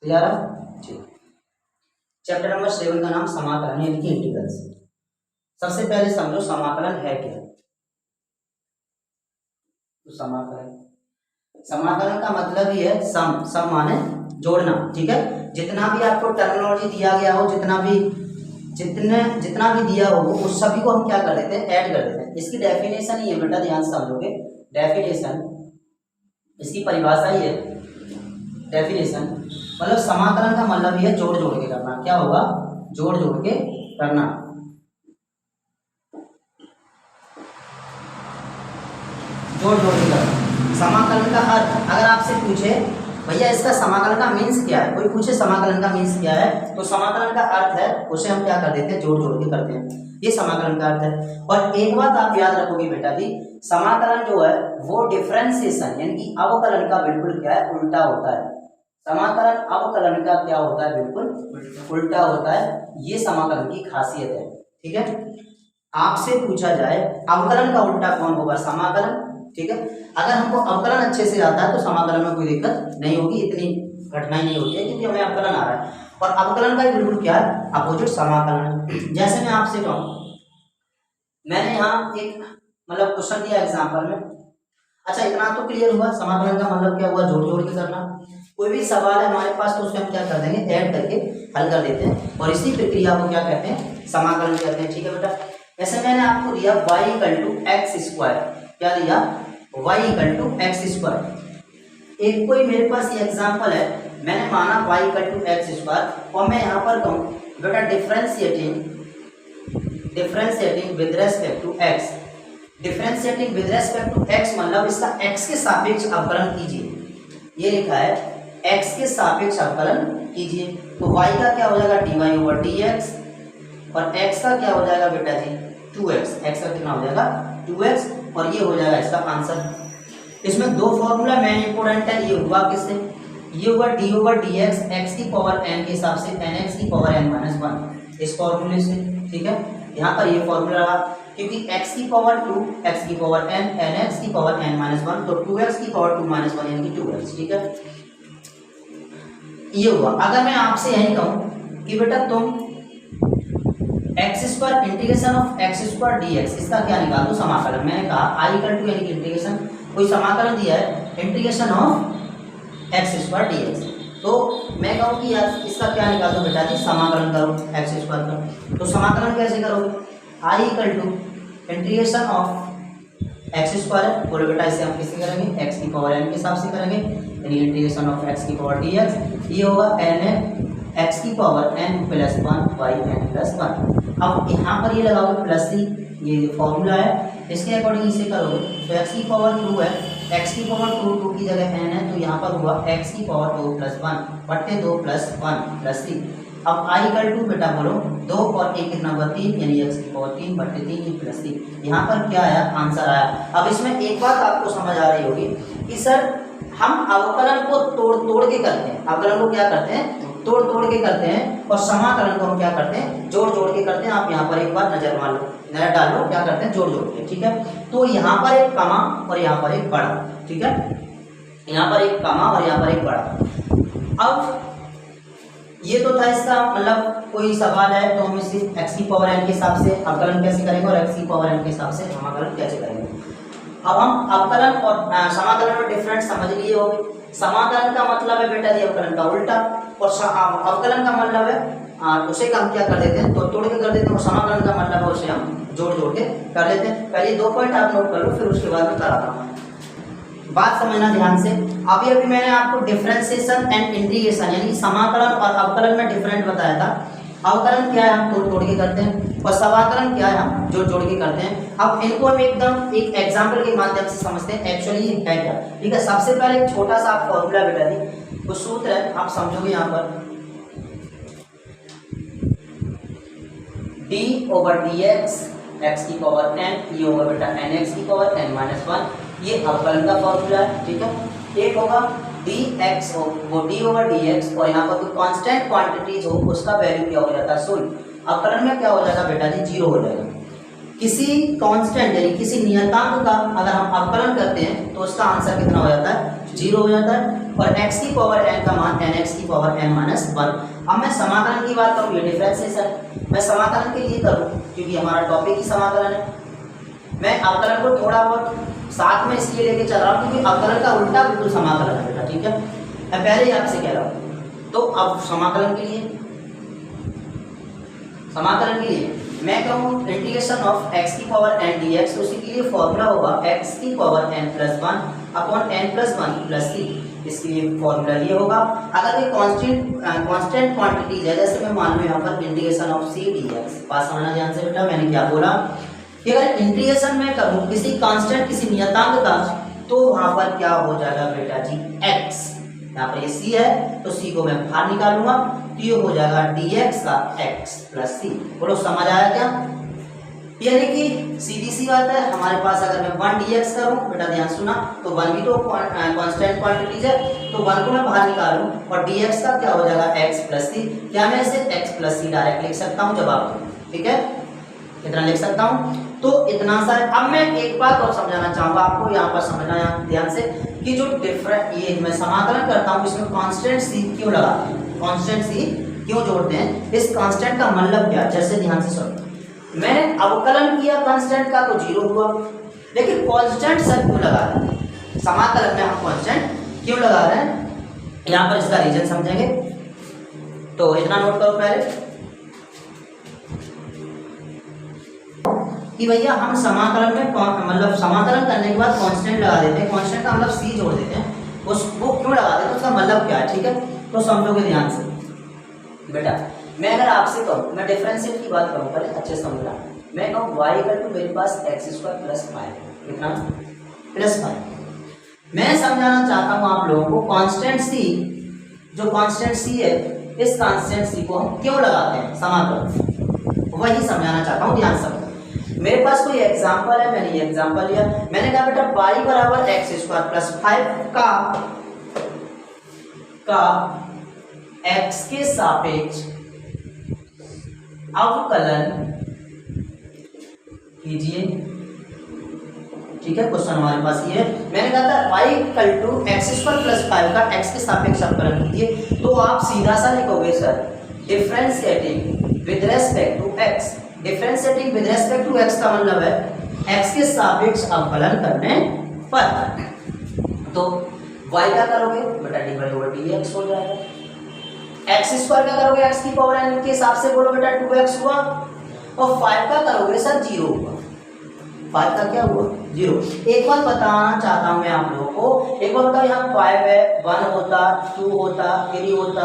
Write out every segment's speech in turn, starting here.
Clear है? ठीक। Chapter number 7 का नाम समाकलन यानी कि इंटीग्रल्स। सबसे पहले समझो समाकलन है क्या। तो समाकलन का मतलब ही है सम माने जोड़ना। ठीक है, जितना भी आपको टर्मिनोलॉजी दिया गया हो, जितना भी दिया हो उस सभी को हम क्या कर देते हैं, ऐड कर देते हैं। इसकी डेफिनेशन ही है बेटा, ध्यान से समझोगे। डेफिनेशन, इसकी परिभाषा ही है डेफिनेशन, मतलब समाकलन का मतलब ही है जोड़ जोड़ के करना। क्या होगा? जोड़ जोड़ के करना। जोड़ जोड़ के करना समाकलन का अर्थ। अगर आपसे पूछे भैया इसका समाकलन का मीन्स क्या है, कोई पूछे समाकलन का मीन्स क्या है, तो समाकलन का अर्थ है उसे हम क्या कर देते हैं, जोड़ जोड़ के करते हैं। ये समाकलन का अर्थ है। और एक बात आप याद रखोगे बेटा जी, समाकलन जो है वो डिफरेंशिएशन यानी कि अवकलन का बिल्कुल क्या है, उल्टा होता है। समाकलन अवकलन का क्या होता है, बिल्कुल उल्टा होता है। ये समाकलन की खासियत है। ठीक है, आपसे पूछा जाए अवकलन का उल्टा कौन होगा, समाकलन। ठीक है, अगर हमको अवकलन अच्छे से आता है तो समाकलन में कोई दिक्कत नहीं होगी, इतनी कठिनाई नहीं होती है, क्योंकि हमें अवकलन आ रहा है। और अवकलन का बिल्कुल क्या है, अपोजिट समाकलन। जैसे मैं आपसे कहूँ, मैंने यहाँ एक मतलब क्वेश्चन दिया एग्जाम्पल में। अच्छा, इतना तो क्लियर हुआ समाकलन का मतलब क्या हुआ, जोड़ जोड़ के करना। कोई भी सवाल है हमारे पास तो उसमें हम क्या कर देंगे, ऐड करके हल कर देते हैं, और इसी प्रक्रिया को क्या कहते हैं, समाकलन कहते हैं। ठीक है बेटा, जैसे मैंने आपको दिया y = x², क्या दिया, y = x²। एक कोई मेरे पास ये एग्जांपल है, मैंने माना y = x², और मैं यहाँ पर कहूँ बेटा differentiating with respect to x। Differentiating with respect to x मतलब इसका x के सापेक्ष अवकलन कीजिए। ये लिखा है x के सापेक्ष अवकलन कीजिए, तो y का क्या हो जाएगा, dy/dx, और x का क्या हो जाएगा बेटा जी, 2x। x का कितना हो जाएगा, 2x, और ये हो जाएगा इसका आंसर। इसमें दो फॉर्मूला मेन इंपोर्टेंट है। ये हुआ किससे, ये हुआ d/dx x⁴n के हिसाब से n(x⁴n-1) इस फॉर्मूले से। ठीक है, यहाँ पर ये फॉर्मूला रहा, क्योंकि x⁴2 x⁴n nx⁴n-1, तो 2x⁴2 - 1 यानी कि 2x। ठीक है, ये हुआ। अगर मैं आपसे यही कहूँ कि बेटा तुम x² integration of x² dx, इसका क्या निकाल दो, समाकलन। मैंने कहा I = यानी कि इंटीग्रेशन, कोई समाकलन दिया है इंटीग्रेशन ऑफ x² dx, तो मैं कहूँ कि यार इसका क्या निकाल दो बेटा जी, समाकलन करो x² का। तो समाकलन कैसे करोगे, I = इंटीग्रेशन ऑफ x², बोलो बेटा इसे हम किससे करेंगे, x⁴n के हिसाब से करेंगे, यानी इंटीग्रेशन ऑफ x⁴ dx। ये होगा n x⁴n + 1 y n + 1। अब यहाँ पर ये लगाओगे प्लस सी, ये फॉर्मूला है, इसके अकॉर्डिंग इसे करोगे तो x⁴2 है, x⁴2 2 की जगह n है, तो यहाँ पर हुआ x⁴2 + 1 बट्टे 2 + 1 प्लस सी। अब I = बेटा बोलो 2 और 1 कितना हुआ, 3, यानी x⁴3 बट्टे 3 प्लस सी। यहाँ पर क्या आया, आंसर आया। अब इसमें एक बात आपको समझ आ रही होगी कि सर हम अवकलन को तोड़ के करते हैं, अवकलन को क्या करते हैं, तोड़ के करते हैं, और समाकलन को हम क्या करते हैं, जोड़ के करते हैं। आप यहाँ पर एक बार नजर डाल लो, क्या करते हैं, जोड़ के। ठीक है, तो यहाँ पर एक कमा और यहाँ पर एक बड़ा। ठीक है, यहाँ पर एक कमा और यहाँ पर एक बड़ा। अब ये तो था इसका मतलब, कोई सवाल है तो हम इसे x⁴n के हिसाब से अवकलन कैसे करेंगे और x⁴n के हिसाब से समाकलन कैसे करेंगे। अब हम अवकलन और समाकलन में डिफरेंट समझ लिए होंगे। समाकलन का मतलब है बेटा जी अवकलन का उल्टा, और अवकलन का मतलब है उसे हम क्या कर देते हैं, तो तोड़ के कर देते हैं, और समाकलन का मतलब है उसे हम जोड़ के कर लेते हैं। पहले 2 पॉइंट आप नोट कर लो, फिर उसके बाद में कराता हूँ। बात समझना ध्यान से। अभी मैंने आपको डिफरेंशिएशन एंड इंटीग्रेशन यानी कि समाकलन और अवकलन में डिफरेंट बताया था। अवकलन क्या है, हम तोड़ के करते हैं, और समाकलन क्या है, हम जोड़ के करते हैं। अब इनको हम एकदम एक एग्जांपल के माध्यम से समझते हैं एक्चुअली ये है क्या। ठीक है, सबसे पहले एक छोटा सा फॉर्मूला बेटा जी, वो सूत्र है, आप समझोगे यहाँ पर d/dx x⁴n, ये होगा बेटा nx⁴n-1, ये अवकलन का फॉर्मूला है। ठीक है, एक होगा dx वो d/dx, और यहाँ पर कोई कांस्टेंट क्वांटिटीज हो उसका वैल्यू क्या हो जाता है, 0। अवकलन में क्या हो जाएगा बेटा जी, 0 हो जाएगा। किसी कांस्टेंट यानी किसी नियतांक का अगर हम अवकलन करते हैं तो उसका आंसर कितना हो जाता है, 0 हो जाता है। और x की पावर n का मान nx की पावर n माइनस 1। अब मैं समाकलन की बात करूँ, ये डिफरेंशिएशन मैं समाकलन के लिए करूँ क्योंकि हमारा टॉपिक ही समाकलन है। मैं अवकलन को थोड़ा बहुत साथ में इसलिए लेके चल रहा हूँ क्योंकि अवकलन का उल्टा बिल्कुल समाकलन है बेटा, ठीक है, मैं पहले ही आपसे कह रहा हूँ। तो अब समाकलन के लिए मैं कहूँ इंटीग्रेशन ऑफ x की पावर n dx, तो उसी के लिए फॉर्मूला होगा x की power n plus 1 upon n plus 1 plus c। इसके लिए फॉर्मूला ये होगा, अगर ये कांस्टेंट क्वांटिटी है, जैसे मैं मान लो यहाँ पर इंटीग्रेशन ऑफ c dx, पास आना ध्यान से बेटा, मैंने क्या बोला कि अगर इंटीग्रेशन में करूँ किसी कांस्टेंट किसी नियतांक का, तो वहाँ पर क्या हो जाएगा बेटा जी x, यहाँ पर ये c है तो c को मैं बाहर निकालूंगा, तो ये हो जाएगा dx का x प्लस c। बोलो समझ आया क्या? यानी कि सीधी सी बात है, हमारे पास अगर मैं 1 dx करूं, बेटा ध्यान सुना, तो 1 भी तो कांस्टेंट क्वांटिटीज है, तो 1 को मैं बाहर निकालूं और dx का क्या हो जाएगा x प्लस c। क्या मैं इसे x प्लस c डायरेक्ट लिख सकता हूं जवाब, ठीक है, इतना लिख सकता हूं। तो इतना सा है। अब मैं एक बात और समझाना चाहूंगा आपको, यहाँ पर समझना है ध्यान से कि जो डिफरेंट ये मैं समाकलन करता हूँ इसमें कांस्टेंट c क्यों लगाते हैं, कांस्टेंट c क्यों जोड़ते हैं, इस कांस्टेंट का मतलब क्या है, जैसे ध्यान से सुनो। मैंने अवकलन किया कांस्टेंट का तो 0 हुआ, लेकिन कांस्टेंट सर क्यों लगा रहे हैं समाकलन में, हम कांस्टेंट क्यों लगा रहे हैं, यहाँ पर इसका रीजन समझेंगे। तो इतना नोट करो पहले कि भैया हम समाकलन में मतलब समाकलन करने के बाद कांस्टेंट लगा देते हैं, कांस्टेंट का मतलब c जोड़ देते हैं, वो क्यों लगा देते हैं, उसका मतलब क्या है, ठीक है। तो समझोगे ध्यान से बेटा। मैं अगर आपसे कहूँ, मैं डिफरेंशियल की बात करूँ पहले अच्छे समझना, मैं कहूँ y इक्वल टू मेरे पास x स्क्वायर प्लस 5, कितना प्लस 5। मैं समझाना चाहता हूँ आप लोगों को कांस्टेंट c, जो कांस्टेंट c है, इस कांस्टेंट c को हम क्यों लगाते हैं समाकलन, वही समझाना चाहता हूँ, ध्यान समझो। मेरे पास कोई एग्जांपल है, मैंने ये एग्जांपल लिया, मैंने कहा बेटा y बराबर x स्क्वायर प्लस 5 का x के सापेक्ष अवकलन कीजिए, ठीक है। क्वेश्चन हमारे पास ये है, मैंने कहा था y equal to x square plus 5 का x के सापेक्ष अवकलन कीजिए, तो आप सीधा सा लिखोगे sir differentiating with respect to x, differentiating with respect to x का मतलब है x के सापेक्ष अवकलन करने पर। तो y क्या करोगे बेटा, dy/dx हो जाएगा, x स्क्वायर का करोगे x की पावर n के हिसाब से, बोलो बेटा 2x हुआ, और 5 का करोगे सर 0 हुआ, 5 का क्या हुआ 0। एक बात बताना चाहता हूं मैं आप लोगों को, एक बार बताओ, यहाँ 5 है, 1 होता, 2 होता, 3 होता,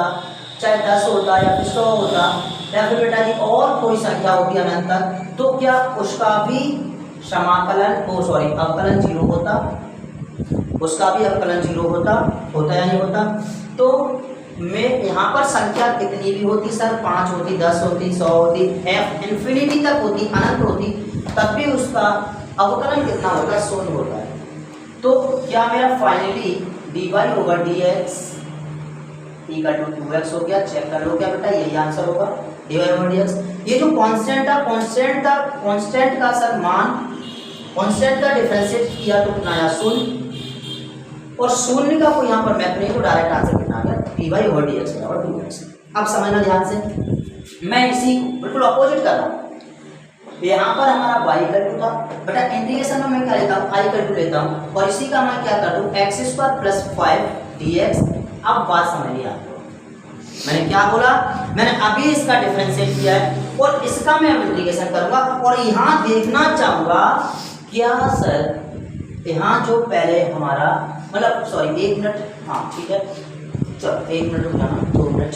चाहे 10 होता या फिर 100 होता, या फिर बेटा जी और कोई संख्या होती है अनंत तक, तो क्या उसका भी समाकलन अवकलन 0 होता, उसका भी अवकलन 0 होता या नहीं होता। तो मैं यहाँ पर संख्या कितनी भी होती सर, 5 होती, 10 होती, 100 होती, f इन्फिनिटी तक होती, अनंत होती, तब भी उसका अवकलन कितना होता है, 0 होता है। तो क्या मेरा finally dy/dx equal to 2x हो गया, चेक कर लो क्या बेटा, यही आंसर होगा dy/dx। ये जो कांस्टेंट था, कांस्टेंट का सर मान, कांस्टेंट का डिफरेंशिएट किया तो कितना आया 0, और 0 का कोई यहाँ पर मैप नहीं, तो डायरेक्ट आंसर कितना आ गया dy/dx बराबर 2x। अब समझना ध्यान से, मैं इसी बिल्कुल अपोजिट कर रहा हूँ, यहाँ पर हमारा y इक्वल टू था बेटा, इंटीग्रेशन में मैं क्या लेता हूँ, i इक्वल टू लेता हूँ, और इसी का मैं क्या कर दूँ x स्क्वायर प्लस 5 dx। अब बात समझ लिया आपको, मैंने क्या बोला, मैंने अभी इसका डिफरेंशिएट किया है और इसका मैं इंटीग्रेशन करूंगा, और यहाँ देखना चाहूंगा क्या सर, यहाँ जो पहले हमारा मतलब सॉरी 1 मिनट, हाँ ठीक है, चलो 1 मिनट रुक जाना, 2 मिनट।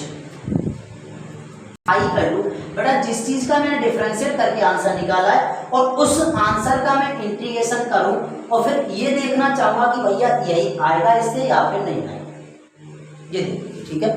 आई कर लूँ बेटा, जिस चीज का मैंने डिफरेंशिएट करके आंसर निकाला है और उस आंसर का मैं इंटीग्रेशन करूं, और फिर ये देखना चाहूंगा कि भैया यही आएगा इससे या फिर नहीं आएगा, ये देखिए, ठीक है,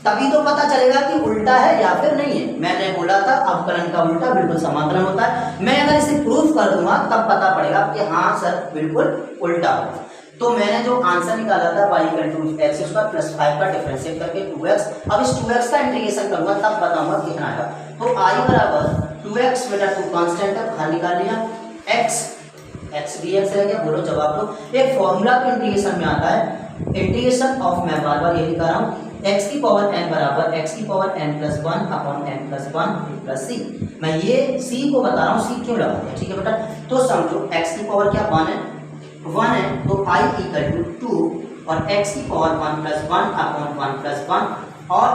तभी तो पता चलेगा कि उल्टा है या फिर नहीं है। मैंने बोला था अवकलन का उल्टा बिल्कुल समाकलन होता है, मैं अगर इसे प्रूफ कर दूंगा तब पता पड़ेगा कि हाँ सर बिल्कुल उल्टा होगा। तो मैंने जो आंसर निकाला था y equal to x square plus 5 का डिफरेंशिएट करके 2x, अब इस 2x का इंटीग्रेशन करूंगा तब बताऊंगा कितना आएगा। तो i बराबर 2x, बेटा 2 कांस्टेंट है, बाहर निकाल लिया, x dx रह गया, बोलो जवाब दो। एक फॉर्मूला के इंटीग्रेशन में आता है इंटीग्रेशन ऑफ, मैं बार बार ये लिखा रहा हूँ, x की पावर n बराबर x की power n plus 1 upon n plus 1 plus c। मैं ये c को बता रहा हूँ, c क्यों लगा दिया, ठीक है बेटा। तो समझो x की पावर क्या 1 है, तो i इक्वल टू 2 और x की पावर 1 प्लस 1 अपॉन 1 प्लस 1। और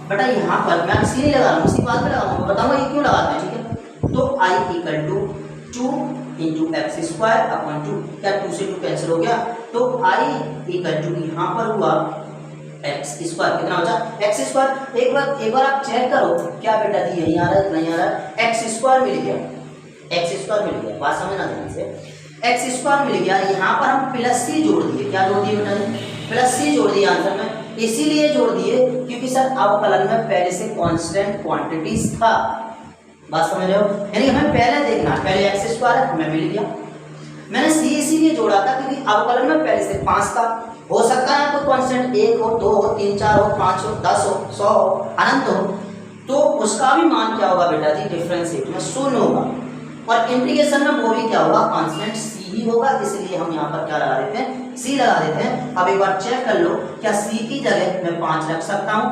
बेटा यहाँ पर मैं c नहीं लगा रहा हूँ, c बाद में लगाऊंगा, बताऊंगा ये क्यों लगाते हैं, ठीक है। तो i equal to 2 into X square upon 2, क्या 2 से 2 कैंसिल हो गया, तो i इक्वल टू यहाँ पर हुआ एक्स स्क्वायर, कितना बचा एक्स स्क्वायर। एक बार आप चेक करो क्या बेटा दी यहीं आ रहा है नहीं आ रहा है, एक्स स्क्वायर मिल गया, एक्स स्क्वायर मिल गया, बात समझना ध्यान से, एक्स स्क्वायर मिल गया। यहाँ पर हम प्लस सी जोड़ दिए, क्या जोड़ दिए बेटा, प्लस सी जोड़ दिए आंसर में, इसीलिए जोड़ दिए क्योंकि सर अवकलन में पहले से कांस्टेंट क्वांटिटीज था, बात समझ रहे हो, यानी हमें पहले देखना, पहले एक्स स्क्वायर हमें मिल गया, मैंने सी इसीलिए जोड़ा था क्योंकि अवकलन में पहले से 5 था, हो सकता है कोई कांस्टेंट 1 हो, 2 हो, 3, 4 हो, 5 हो, 10 हो, 100 हो, अनंत हो, तो उसका भी मान क्या होगा बेटा जी, डिफरेंशिएट में 0 होगा, और इंटीग्रेशन में वो भी क्या होगा, कांस्टेंट सी ही होगा, इसलिए हम यहाँ पर क्या लगा देते हैं, सी लगा देते हैं। अब एक बार चेक कर लो, क्या सी की जगह मैं 5 रख सकता हूँ,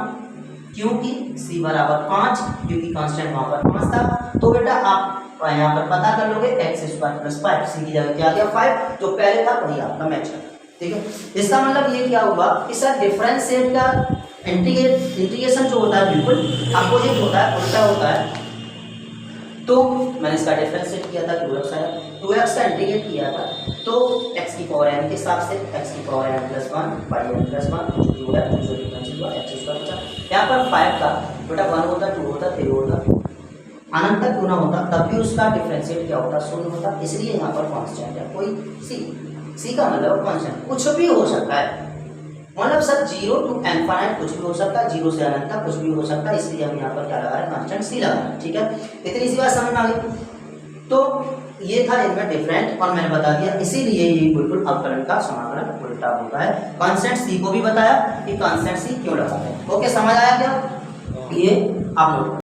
क्योंकि c बराबर 5, क्योंकि कांस्टेंट वहां पर 5 था, तो बेटा आप यहाँ पर पता कर लोगे एक्स स्क्वायर प्लस 5, सी की जगह क्या आ गया 5, जो पहले था वही आपका मैच है, ठीक है। इसका मतलब ये क्या हुआ कि सर डिफरेंशिएट का इंटीग्रेशन जो होता है बिल्कुल अपोजिट होता है, उल्टा होता है। तो मैंने इसका डिफरेंशिएट किया था 2x आया, 2x का इंटीग्रेट किया था, तो x की पावर n के हिसाब से x की power n plus 1 by n plus 1 जो कि हुआ 2 से डिफरेंशिएट हुआ x स्क्वायर बचा। यहाँ पर 5 का बेटा 1 होता, 2 होता, 3 होता, अनंत तक क्यों ना होता, तब भी उसका डिफरेंशिएट क्या होता, 0 होता, इसलिए यहाँ पर कांस्टेंट है कोई c का मतलब कांस्टेंट, कुछ भी हो सकता है, मतलब सर 0 टू इनफाइनाइट कुछ भी हो सकता है, 0 से अनंत तक कुछ भी हो सकता है, इसलिए हम यहाँ पर क्या लगा रहे हैं, कांस्टेंट सी लगा रहे हैं, ठीक है। इतनी सी बात समझ में आ गई। तो ये था इनमें डिफरेंट, और मैंने बता दिया इसीलिए ये बिल्कुल अवकलन का समाकलन उल्टा होता है। कांस्टेंट सी को भी बताया कि कांस्टेंट सी क्यों लगाते हैं। ओके, समझ आया क्या, ये आप नोट